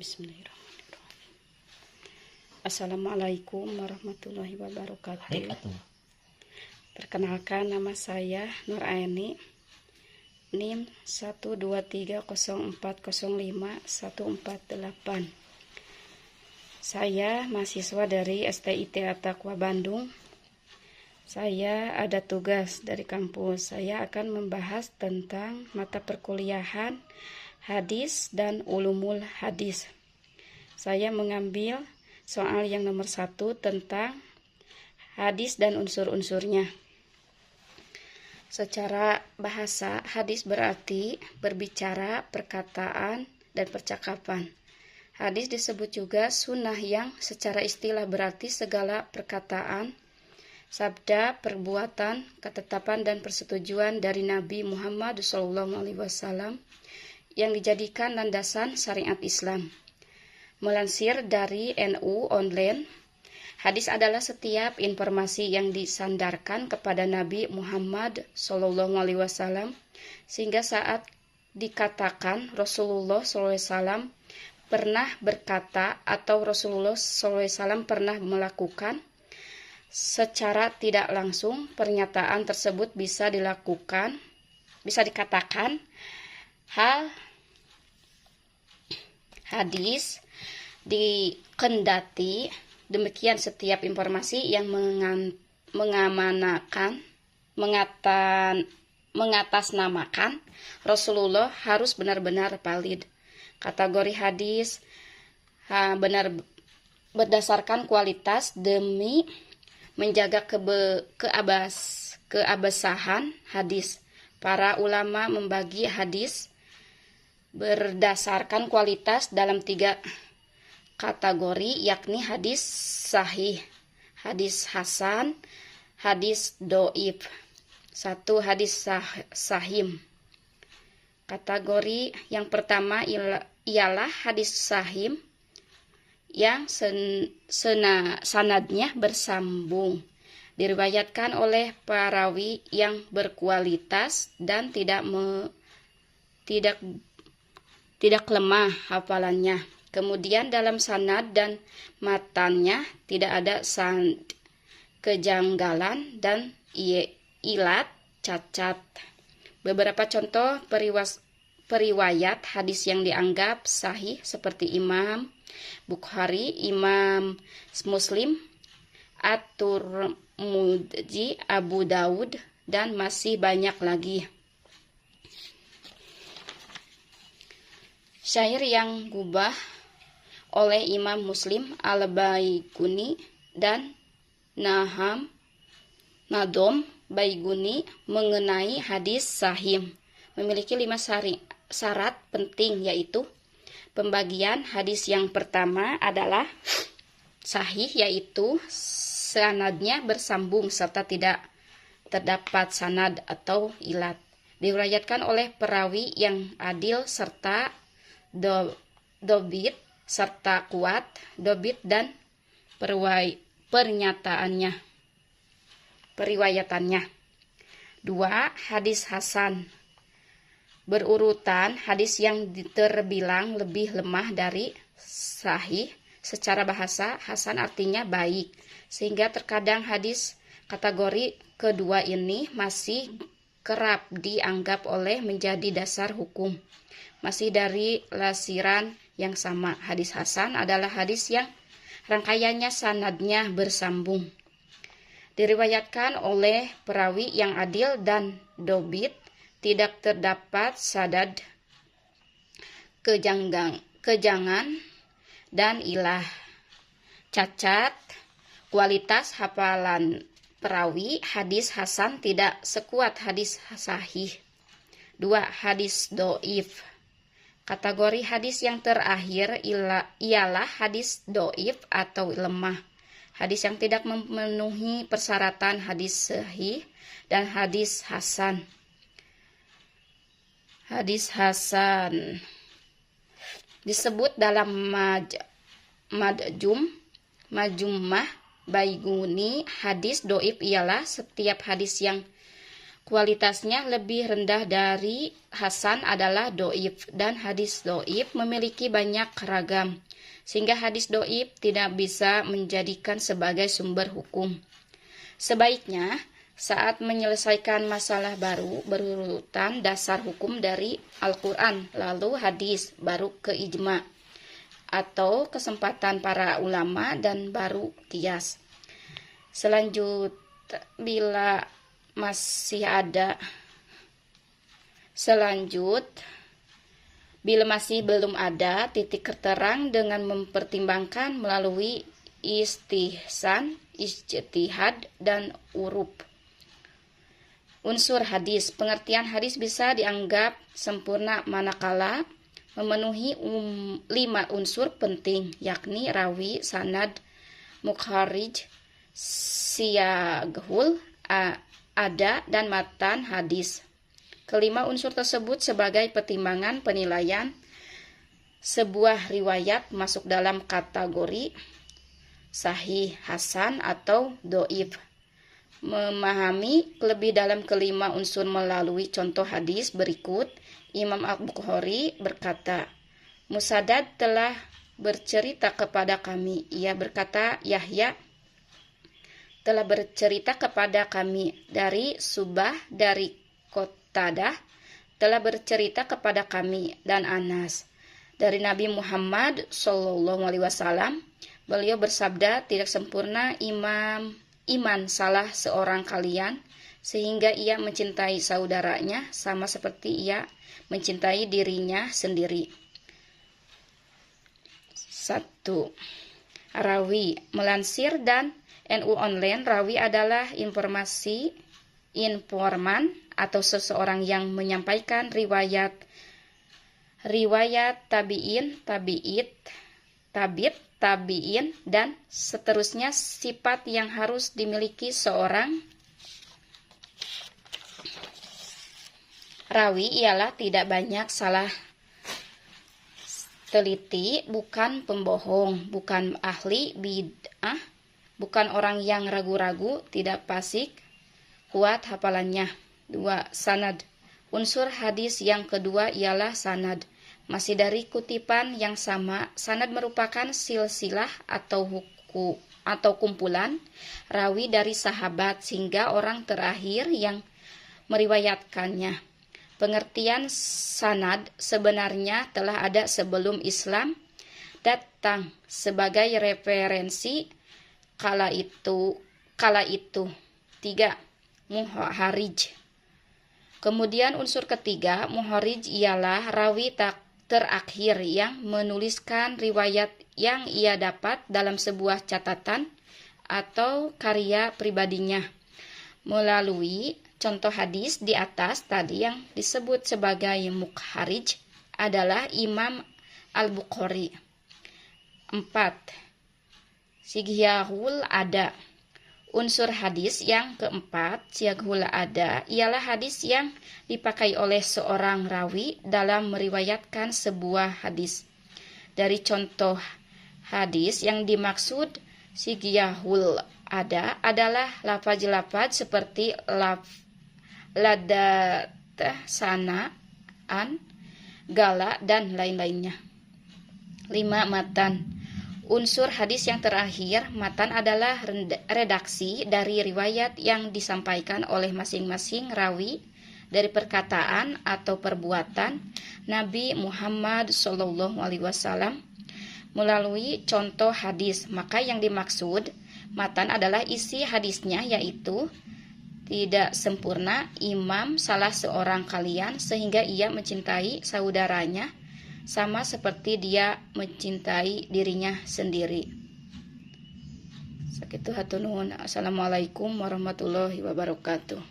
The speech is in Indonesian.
Bismillahirrahmanirrahim. Assalamualaikum warahmatullahi wabarakatuh. Perkenalkan, nama saya Nur Aini, NIM 12304051448. Saya mahasiswa dari STIT At-Taqwa Bandung. Saya ada tugas dari kampus. Saya akan membahas tentang mata perkuliahan hadis dan ulumul hadis. Saya mengambil soal yang nomor 1 tentang hadis dan unsur-unsurnya. Secara bahasa, hadis berarti berbicara, perkataan, dan percakapan. Hadis disebut juga sunnah yang secara istilah berarti segala perkataan, sabda, perbuatan, ketetapan, dan persetujuan dari Nabi Muhammad SAW yang dijadikan landasan syariat Islam. Melansir dari NU Online, hadis adalah setiap informasi yang disandarkan kepada Nabi Muhammad SAW sehingga saat dikatakan Rasulullah SAW pernah berkata atau Rasulullah SAW pernah melakukan, secara tidak langsung pernyataan tersebut bisa dikatakan hadis. Dikendati demikian setiap informasi yang mengatasnamakan Rasulullah harus benar-benar valid. Kategori hadis benar berdasarkan kualitas demi menjaga keabsahan hadis. Para ulama membagi hadis berdasarkan kualitas dalam 3 kategori, yakni hadis sahih, hadis hasan, hadis doib. 1. Hadis sahih. Kategori yang pertama ialah hadis sahih yang sanadnya bersambung, diriwayatkan oleh perawi yang berkualitas dan tidak lemah hafalannya. Kemudian dalam sanad dan matannya tidak ada kejanggalan dan ilat cacat. Beberapa contoh periwayat hadis yang dianggap sahih seperti Imam Bukhari, Imam Muslim, At-Tirmidzi, Abu Daud, dan masih banyak lagi. Syair yang gubah oleh Imam Muslim Al-Baiguni dan Nadom Baiguni mengenai hadis sahih memiliki 5 syarat penting, yaitu pembagian hadis yang pertama adalah sahih, yaitu sanadnya bersambung serta tidak terdapat sanad atau ilat, diriwayatkan oleh perawi yang adil serta dobit serta kuat, dobit dan periwayatannya. 2. Hadis hasan. Berurutan hadis yang terbilang lebih lemah dari sahih. Secara bahasa, hasan artinya baik, sehingga terkadang hadis kategori kedua ini masih kerap dianggap oleh menjadi dasar hukum. Masih dari lasiran yang sama, hadis hasan adalah hadis yang rangkaiannya sanadnya bersambung, diriwayatkan oleh perawi yang adil dan dobit, tidak terdapat sadad, kejangan, dan ilah cacat. Kualitas hafalan perawi hadis hasan tidak sekuat hadis sahih. 2. Hadis doif. Kategori hadis yang terakhir ialah hadis doif atau lemah. Hadis yang tidak memenuhi persyaratan hadis sahih dan hadis hasan. Hadis hasan disebut dalam Majumah Baiguni. Hadis doif ialah setiap hadis yang kualitasnya lebih rendah dari hasan adalah doif, dan hadis doif memiliki banyak ragam, sehingga hadis doif tidak bisa menjadikan sebagai sumber hukum. Sebaiknya, saat menyelesaikan masalah baru, berurutan dasar hukum dari Al-Quran, lalu hadis, baru ke ijma, atau kesempatan para ulama, dan baru qiyas. Selanjutnya, bila masih belum ada titik terang dengan mempertimbangkan melalui istihsan, ijtihad, dan uruf. Unsur hadis. Pengertian hadis bisa dianggap sempurna manakala memenuhi 5 unsur penting, yakni rawi, sanad, mukharij, siyaghul ada, dan matan hadis. Kelima unsur tersebut sebagai pertimbangan penilaian sebuah riwayat masuk dalam kategori sahih, hasan, atau doif. Memahami lebih dalam kelima unsur melalui contoh hadis berikut. Imam Al-Bukhari berkata, Musaddad telah bercerita kepada kami. Ia berkata, Yahya telah bercerita kepada kami. Dari Subah, dari Qatadah telah bercerita kepada kami, dan Anas dari Nabi Muhammad SAW. Beliau bersabda, tidak sempurna iman salah seorang kalian sehingga ia mencintai saudaranya sama seperti ia mencintai dirinya sendiri. 1. Rawi. Melansir dan NU Online, rawi adalah informan atau seseorang yang menyampaikan riwayat tabi'in, tabi'in, dan seterusnya. Sifat yang harus dimiliki seorang rawi ialah tidak banyak salah teliti, bukan pembohong, bukan ahli bid'ah, bukan orang yang ragu-ragu, tidak fasik, kuat hafalannya. 2. Sanad. Unsur hadis yang kedua ialah sanad. Masih dari kutipan yang sama, sanad merupakan silsilah atau kumpulan rawi dari sahabat sehingga orang terakhir yang meriwayatkannya. Pengertian sanad sebenarnya telah ada sebelum Islam datang sebagai referensi kala itu. 3. Muharrij. Kemudian unsur ketiga, muharrij, ialah rawi terakhir yang menuliskan riwayat yang ia dapat dalam sebuah catatan atau karya pribadinya. Melalui contoh hadis di atas tadi yang disebut sebagai mukharrij adalah Imam Al-Bukhari. 4. Sighul ada. Unsur hadis yang keempat, sighul ada, ialah hadis yang dipakai oleh seorang rawi dalam meriwayatkan sebuah hadis. Dari contoh hadis yang dimaksud sighul ada adalah lafaz-lafaz seperti ladat, sanaan, gala, dan lain-lainnya. 5. Matan. Unsur hadis yang terakhir, matan, adalah redaksi dari riwayat yang disampaikan oleh masing-masing rawi dari perkataan atau perbuatan Nabi Muhammad SAW melalui contoh hadis. Maka yang dimaksud matan adalah isi hadisnya, yaitu tidak sempurna imam salah seorang kalian sehingga ia mencintai saudaranya sama seperti dia mencintai dirinya sendiri. Sakitu hatunun. Assalamualaikum warahmatullahi wabarakatuh.